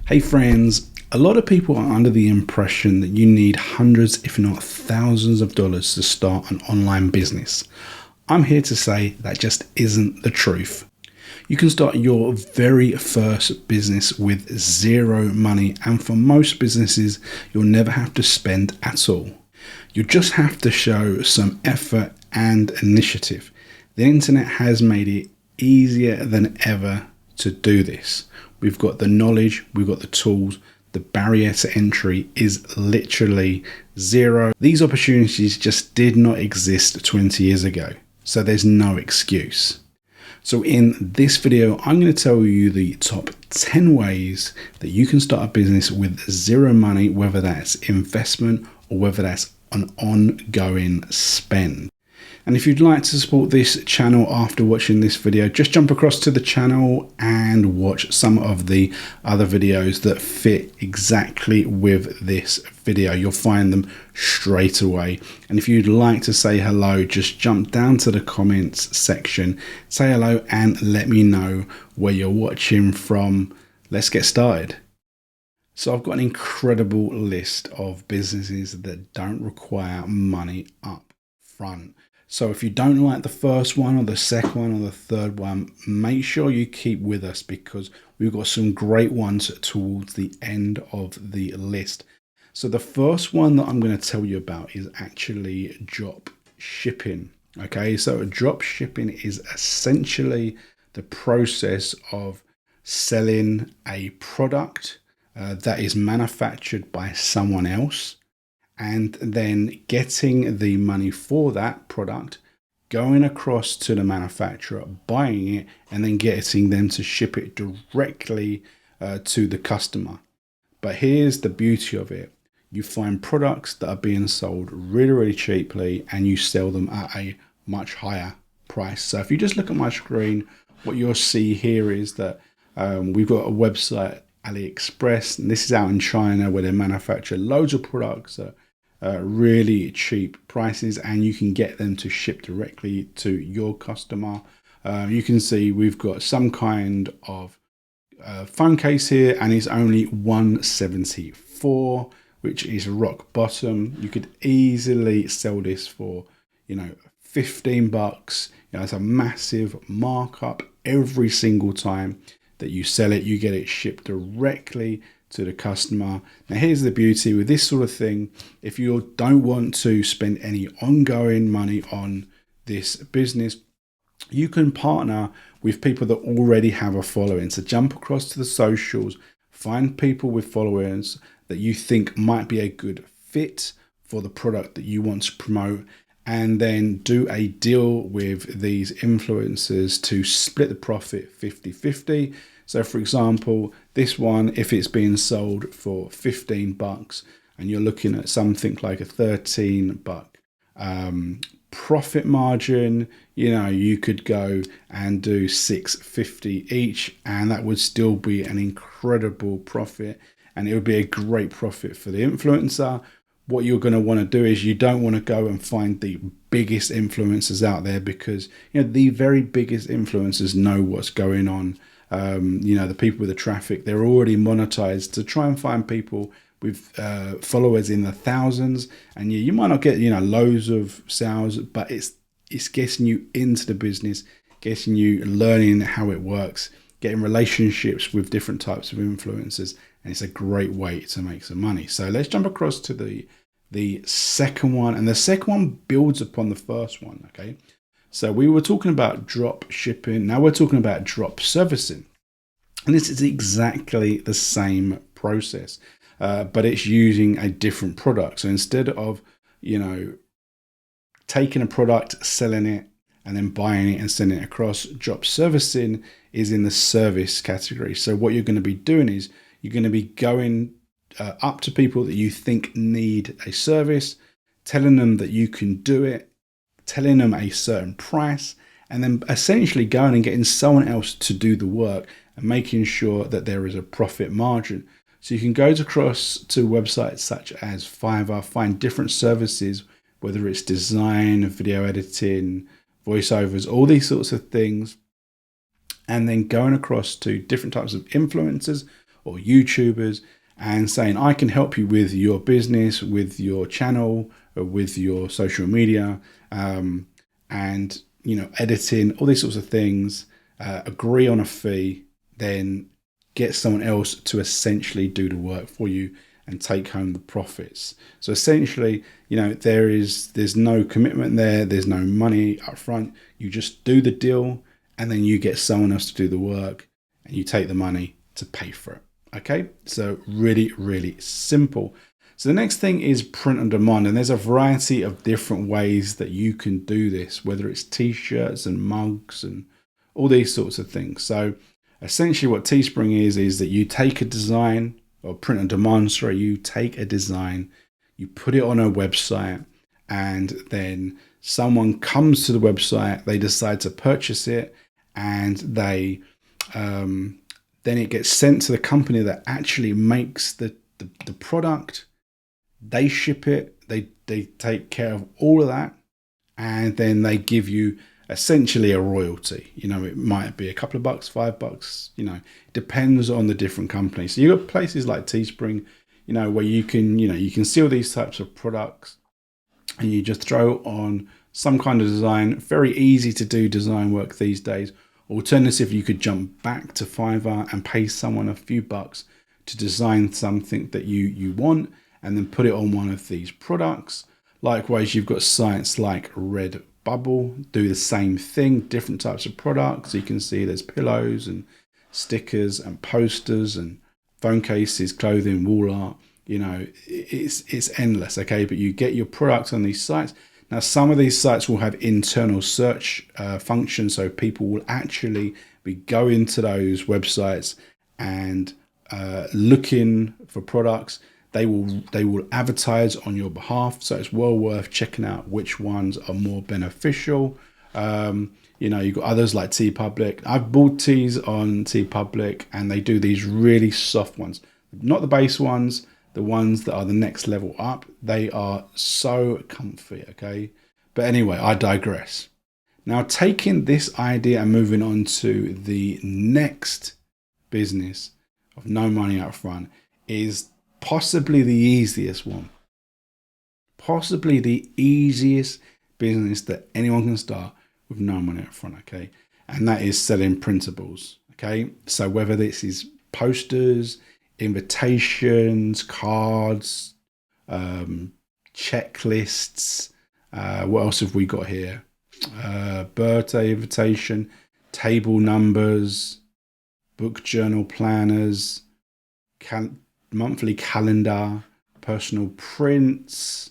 Hey friends, a lot of people are under the impression that you need hundreds, if not thousands of dollars to start an online business. I'm here to say that just isn't the truth. You can start your very first business with zero money, and for most businesses, you'll never have to spend at all. You just have to show some effort and initiative. The internet has made it easier than ever to do this. We've got the knowledge, we've got the tools. The barrier to entry is literally zero. These opportunities just did not exist 20 years ago, so there's no excuse. So in this video, I'm going to tell you the top 10 ways that you can start a business with zero money, whether that's investment or whether that's an ongoing spend. And if you'd like to support this channel after watching this video, just jump across to the channel and watch some of the other videos that fit exactly with this video. You'll find them straight away. And if you'd like to say hello, just jump down to the comments section, say hello and let me know where you're watching from. Let's get started. So I've got an incredible list of businesses that don't require money up front. So if you don't like the first one or the second one or the third one, make sure you keep with us because we've got some great ones towards the end of the list. So the first one that I'm going to tell you about is actually drop shipping. Okay, so drop shipping is essentially the process of selling a product that is manufactured by someone else, and then getting the money for that product, going across to the manufacturer, buying it, and then getting them to ship it directly to the customer. But here's the beauty of it. You find products that are being sold really cheaply and you sell them at a much higher price. So if you just look at my screen, what you'll see here is that we've got a website, AliExpress, and this is out in China where they manufacture loads of products at really cheap prices, and you can get them to ship directly to your customer. You can see we've got some kind of phone case here, and it's only $174, which is rock bottom. You could easily sell this for, $15. It's a massive markup every single time that you sell it. You get it shipped directly to the customer. Now here's the beauty with this sort of thing. If you don't want to spend any ongoing money on this business, you can partner with people that already have a following. So jump across to the socials, find people with followers that you think might be a good fit for the product that you want to promote, and then do a deal with these influencers to split the profit 50-50. So for example, this one, if it's being sold for $15 and you're looking at something like a $13 profit margin, you could go and do $6.50 each, and that would still be an incredible profit, and it would be a great profit for the influencer. What you're going to want to do is you don't want to go and find the biggest influencers out there, because the very biggest influencers know what's going on. The people with the traffic, they're already monetized. To try and find people with followers in the thousands, and you might not get loads of sales, but it's getting you into the business, getting you learning how it works, getting relationships with different types of influencers, and it's a great way to make some money. So let's jump across to the second one, and the second one builds upon the first one. Okay. So we were talking about drop shipping. Now we're talking about drop servicing. And this is exactly the same process, but it's using a different product. So instead of, taking a product, selling it, and then buying it and sending it across, drop servicing is in the service category. So what you're going to be doing is you're going to be going up to people that you think need a service, telling them that you can do it, telling them a certain price, and then essentially going and getting someone else to do the work and making sure that there is a profit margin. So you can go across to websites such as Fiverr, find different services, whether it's design, video editing, voiceovers, all these sorts of things, and then going across to different types of influencers or YouTubers and saying, I can help you with your business, with your channel, or with your social media, and editing, all these sorts of things, agree on a fee, then get someone else to essentially do the work for you and take home the profits. So essentially, there's no commitment there, there's no money up front. You just do the deal and then you get someone else to do the work and you take the money to pay for it. Okay, so really, really simple. So the next thing is print on demand, and there's a variety of different ways that you can do this, whether it's t-shirts and mugs and all these sorts of things. So essentially what Teespring is that you take a design, or print on demand, you take a design, you put it on a website, and then someone comes to the website, they decide to purchase it, and then it gets sent to the company that actually makes the product. They ship it, they take care of all of that, and then they give you essentially a royalty. It might be a couple of bucks, $5, depends on the different companies. So you've got places like Teespring, where you can see all these types of products and you just throw on some kind of design. Very easy to do design work these days. Alternative, you could jump back to Fiverr and pay someone a few bucks to design something that you want and then put it on one of these products. Likewise, you've got sites like Redbubble, do the same thing, different types of products. You can see there's pillows and stickers and posters and phone cases, clothing, wall art. It's endless, okay? But you get your products on these sites. Now, some of these sites will have internal search functions, so people will actually be going to those websites and looking for products. They will advertise on your behalf, so it's well worth checking out which ones are more beneficial. You've got others like TeePublic. I've bought tees on TeePublic, and they do these really soft ones, not the base ones. The ones that are the next level up, they are so comfy, okay? But anyway, I digress. Now, taking this idea and moving on to the next business of no money up front is possibly the easiest one. Possibly the easiest business that anyone can start with no money up front, okay? And that is selling printables, okay? So whether this is posters, invitations, cards, checklists. What else have we got here? Birthday invitation, table numbers, book journal planners, monthly calendar, personal prints,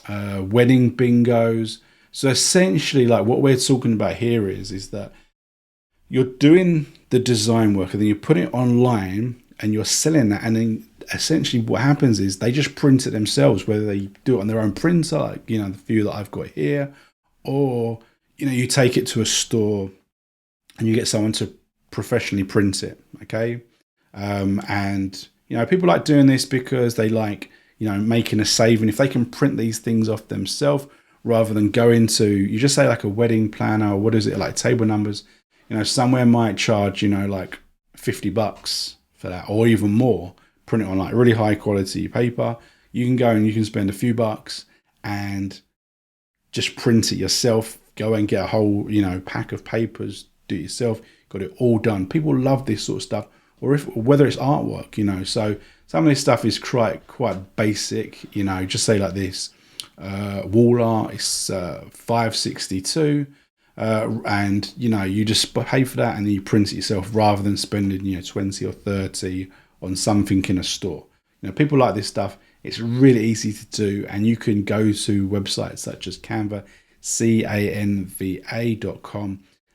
wedding bingos. So essentially, like what we're talking about here is that you're doing the design work and then you put it online and you're selling that, and then essentially what happens is they just print it themselves, whether they do it on their own printer, like the few that I've got here, or you take it to a store and you get someone to professionally print it, okay? And people like doing this because they like making a saving if they can print these things off themselves rather than go into, you just say like a wedding planner, or what is it, like table numbers. Somewhere might charge like $50 for that, or even more. Print it on like really high quality paper. You can go and you can spend a few bucks and just print it yourself. Go and get a whole pack of papers, do it yourself. Got it all done. People love this sort of stuff, or whether it's artwork. So some of this stuff is quite basic. Just say like this. Wall art is $5.62. And you just pay for that and then you print it yourself rather than spending 20 or 30 on something in a store. People like this stuff. It's really easy to do, and you can go to websites such as Canva, canva.com,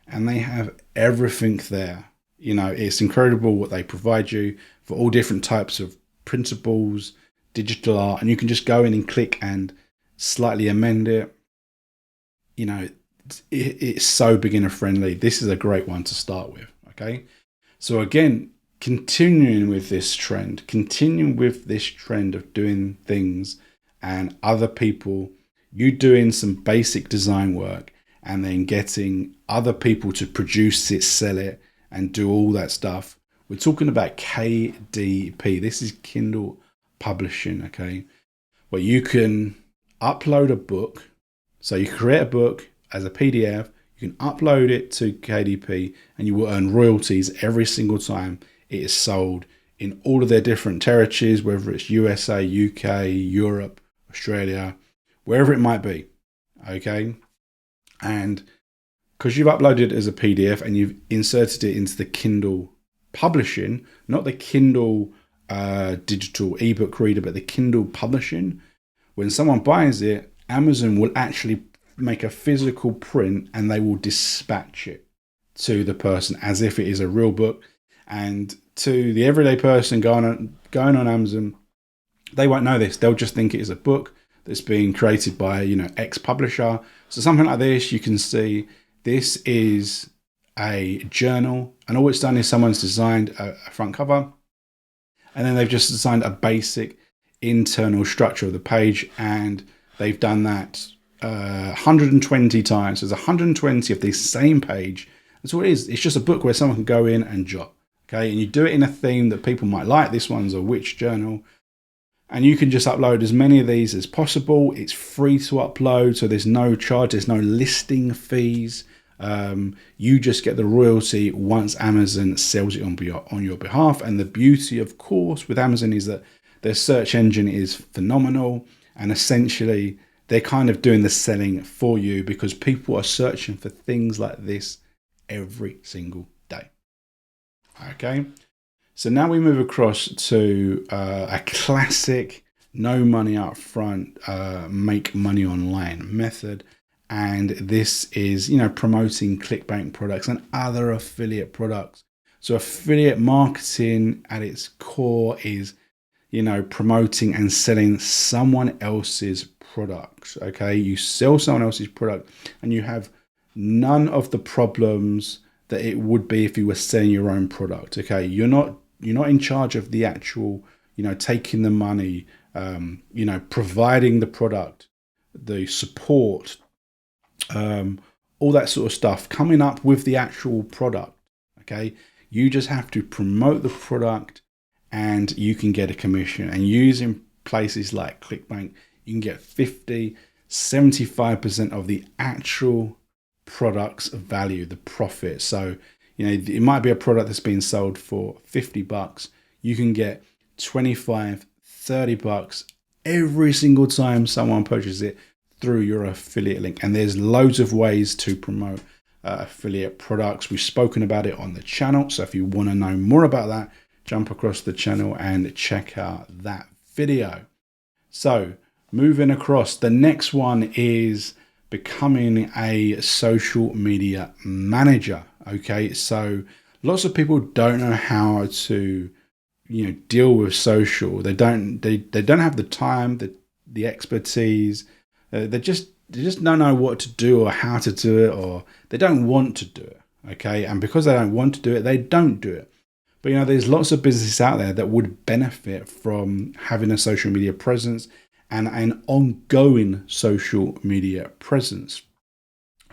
and they have everything there. It's incredible what they provide you for all different types of printables, digital art, and you can just go in and click and slightly amend it. It's so beginner friendly. This is a great one to start with. Okay. So again, continuing with this trend of doing things and other people, you doing some basic design work and then getting other people to produce it, sell it, and do all that stuff We're talking about KDP. This is Kindle publishing, okay? Where you can upload a book. So you create a book as a PDF, you can upload it to KDP, and you will earn royalties every single time it is sold in all of their different territories, whether it's USA, UK, Europe, Australia, wherever it might be, okay? And because you've uploaded it as a PDF and you've inserted it into the Kindle publishing, not the Kindle digital ebook reader, but the Kindle publishing, when someone buys it, Amazon will actually make a physical print and they will dispatch it to the person as if it is a real book. And to the everyday person going on Amazon, they won't know this. They'll just think it is a book that's being created by, X publisher. So something like this, you can see this is a journal, and all it's done is someone's designed a front cover, and then they've just designed a basic internal structure of the page, and they've done that 120 times. There's 120 of the same page. That's what it is. It's just a book where someone can go in and jot. Okay, and you do it in a theme that people might like. This one's a witch journal. And you can just upload as many of these as possible. It's free to upload, so there's no charge, there's no listing fees. You just get the royalty once Amazon sells it on your behalf. And the beauty, of course, with Amazon is that their search engine is phenomenal. And essentially, they're kind of doing the selling for you because people are searching for things like this every single day. Okay. So now we move across to a classic no money up front, make money online method. And this is, promoting Clickbank products and other affiliate products. So affiliate marketing at its core is, promoting and selling someone else's products. Okay. You sell someone else's product and you have none of the problems that it would be if you were selling your own product. Okay. You're not in charge of the actual, taking the money, providing the product, the support, all that sort of stuff, coming up with the actual product. Okay. You just have to promote the product and you can get a commission. And using places like Clickbank, you can get 50, 75% of the actual product's value, the profit. So, it might be a product that's being sold for $50. You can get 25, 30 bucks every single time someone purchases it through your affiliate link. And there's loads of ways to promote affiliate products. We've spoken about it on the channel. So if you want to know more about that, jump across the channel and check out that video. So moving across, the next one is becoming a social media manager. Okay, so lots of people don't know how to, deal with social. They don't have the time, the expertise. They just don't know what to do or how to do it, or they don't want to do it. Okay, and because they don't want to do it, they don't do it. But there's lots of businesses out there that would benefit from having a social media presence and an ongoing social media presence.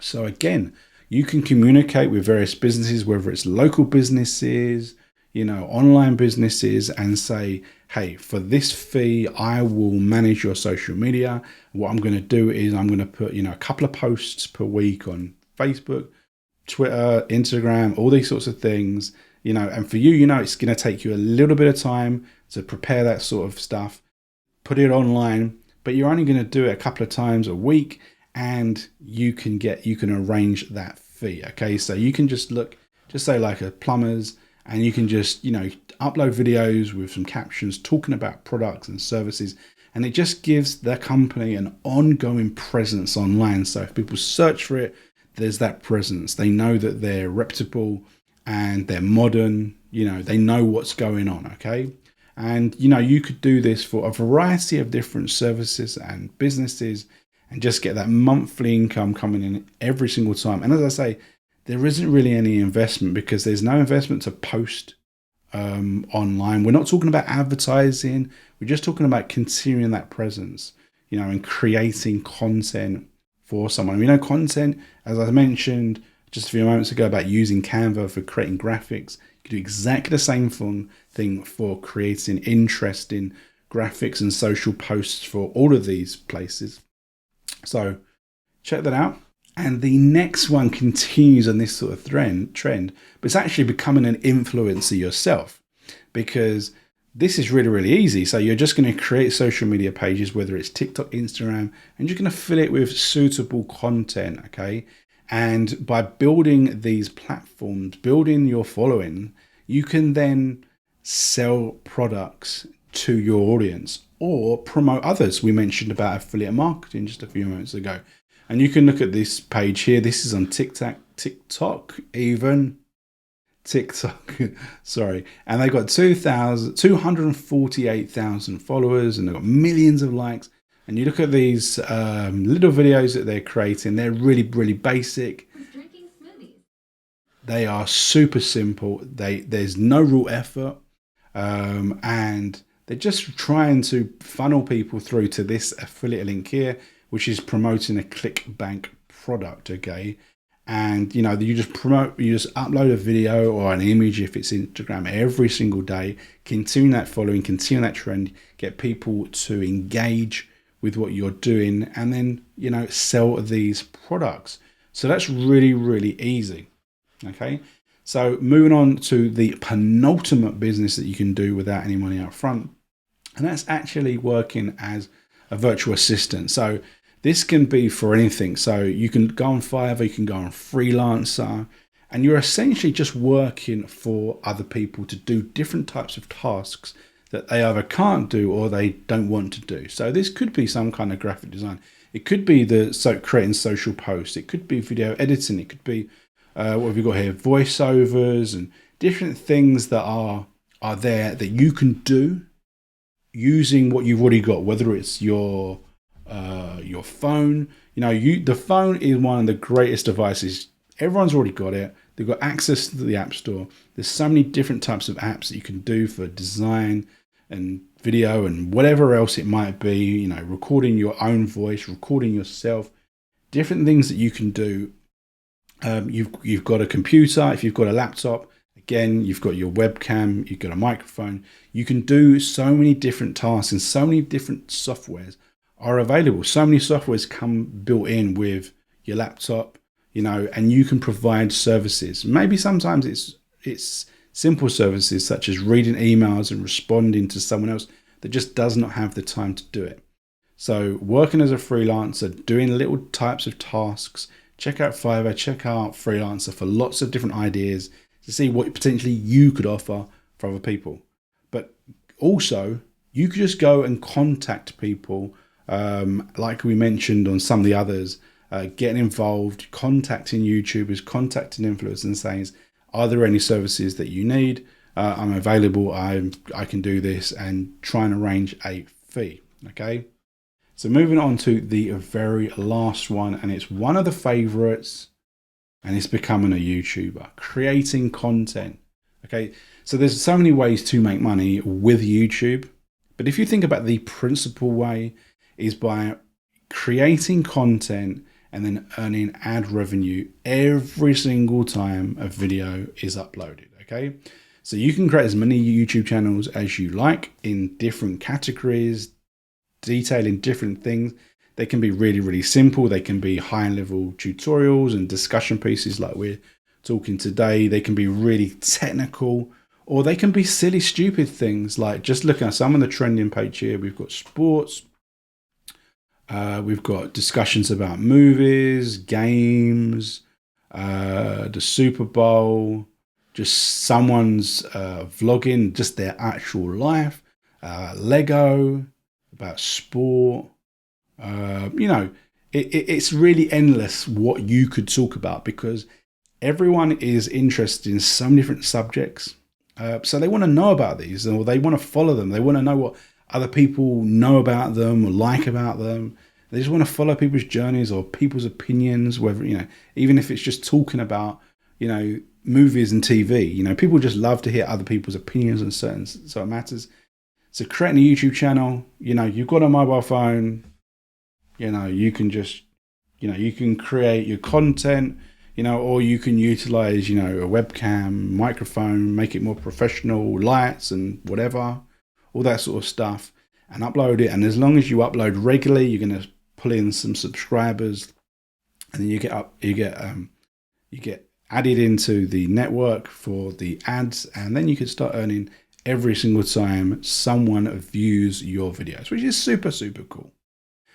So again, you can communicate with various businesses, whether it's local businesses, online businesses, and say, hey, for this fee, I will manage your social media. What I'm going to do is I'm going to put, a couple of posts per week on Facebook, Twitter, Instagram, all these sorts of things, and for you, it's going to take you a little bit of time to prepare that sort of stuff, put it online, but you're only going to do it a couple of times a week. And you can arrange that fee. Okay, so you can just say like a plumber's, and you can just, upload videos with some captions talking about products and services. And it just gives the company an ongoing presence online. So if people search for it, there's that presence. They know that they're reputable and they're modern, they know what's going on. Okay. And, you could do this for a variety of different services and businesses, and just get that monthly income coming in every single time. And as I say, there isn't really any investment because there's no investment to post online. We're not talking about advertising. We're just talking about continuing that presence, and creating content for someone. Content, as I mentioned, just a few moments ago about using Canva for creating graphics. You can do exactly the same thing for creating interesting graphics and social posts for all of these places. So check that out. And the next one continues on this sort of trend, but it's actually becoming an influencer yourself, because this is really, really easy. So you're just going to create social media pages, whether it's TikTok, Instagram, and you're going to fill it with suitable content, okay? And by building these platforms, building your following, you can then sell products to your audience or promote others. We mentioned about affiliate marketing just a few moments ago. And you can look at this page here. This is on TikTok, sorry. And they've got 248,000 followers, and they've got millions of likes. And you look at these little videos that they're creating, they're really, really basic. They are super simple. There's no real effort. And they're just trying to funnel people through to this affiliate link here, which is promoting a Clickbank product, okay? And you just upload a video or an image if it's Instagram every single day, continue that following, continue that trend, get people to engage with what you're doing, and then sell these products. So that's really, really easy. Okay, so moving on to the penultimate business that you can do without any money up front, and that's actually working as a virtual assistant. So this can be for anything. So you can go on Fiverr, you can go on Freelancer, and you're essentially just working for other people to do different types of tasks that they either can't do or they don't want to do. So this could be some kind of graphic design. It could be creating social posts. It could be video editing. It could be, what have you got here? Voiceovers and different things that are there that you can do using what you've already got, whether it's your phone. The phone is one of the greatest devices. Everyone's already got it. They've got access to the App Store. There's so many different types of apps that you can do for design and video and whatever else it might be, recording your own voice, recording yourself, different things that you can do. You've got a computer. If you've got a laptop, again, you've got your webcam, you've got a microphone. You can do so many different tasks, and so many different softwares are available. So many softwares come built in with your laptop, and you can provide services. Maybe sometimes it's simple services such as reading emails and responding to someone else that just does not have the time to do it. So working as a freelancer, doing little types of tasks, check out Fiverr, check out Freelancer for lots of different ideas to see what potentially you could offer for other people. But also, you could just go and contact people, like we mentioned on some of the others, getting involved, contacting YouTubers, contacting influencers and saying, are there any services that you need? I'm available, I can do this, and try and arrange a fee, okay? So moving on to the very last one, and it's one of the favorites, and it's becoming a YouTuber, creating content, okay? So there's so many ways to make money with YouTube, but if you think about the principal way is by creating content and then earning ad revenue every single time a video is uploaded, okay? So you can create as many YouTube channels as you like in different categories, detailing different things. They can be really, really simple. They can be high-level tutorials and discussion pieces like we're talking today. They can be really technical, or they can be silly, stupid things like just looking at some of the trending page here. We've got sports. We've got discussions about movies, games, the Super Bowl, just someone's vlogging, just their actual life, Lego, about sport. It's really endless what you could talk about, because everyone is interested in so many different subjects. So they want to know about these, or they want to follow them. They want to know what other people know about them or like about them. They just want to follow people's journeys or people's opinions, whether, even if it's just talking about, movies and TV. People just love to hear other people's opinions on certain matters. So creating a YouTube channel, you've got a mobile phone, you can just, you can create your content, or you can utilize, a webcam, microphone, make it more professional, lights and whatever, all that sort of stuff, and upload it. And as long as you upload regularly, you're going to pull in some subscribers, and then you get added into the network for the ads, and then you can start earning every single time someone views your videos, which is super, super cool.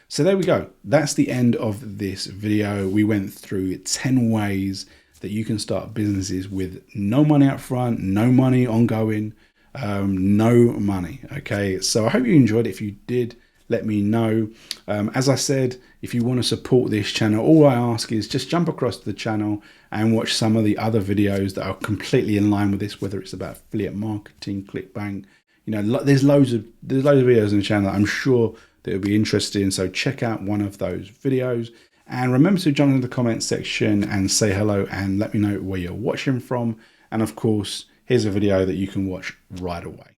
So there we go. That's the end of this video. We went through 10 ways that you can start businesses with no money up front, no money ongoing, no money. Okay, so I hope you enjoyed it. If you did, let me know. As I said, if you want to support this channel, all I ask is just jump across to the channel and watch some of the other videos that are completely in line with this, whether it's about affiliate marketing, Clickbank. There's loads of videos on the channel that I'm sure that will be interesting. So check out one of those videos, and remember to jump into the comments section and say hello and let me know where you're watching from. And of course, here's a video that you can watch right away.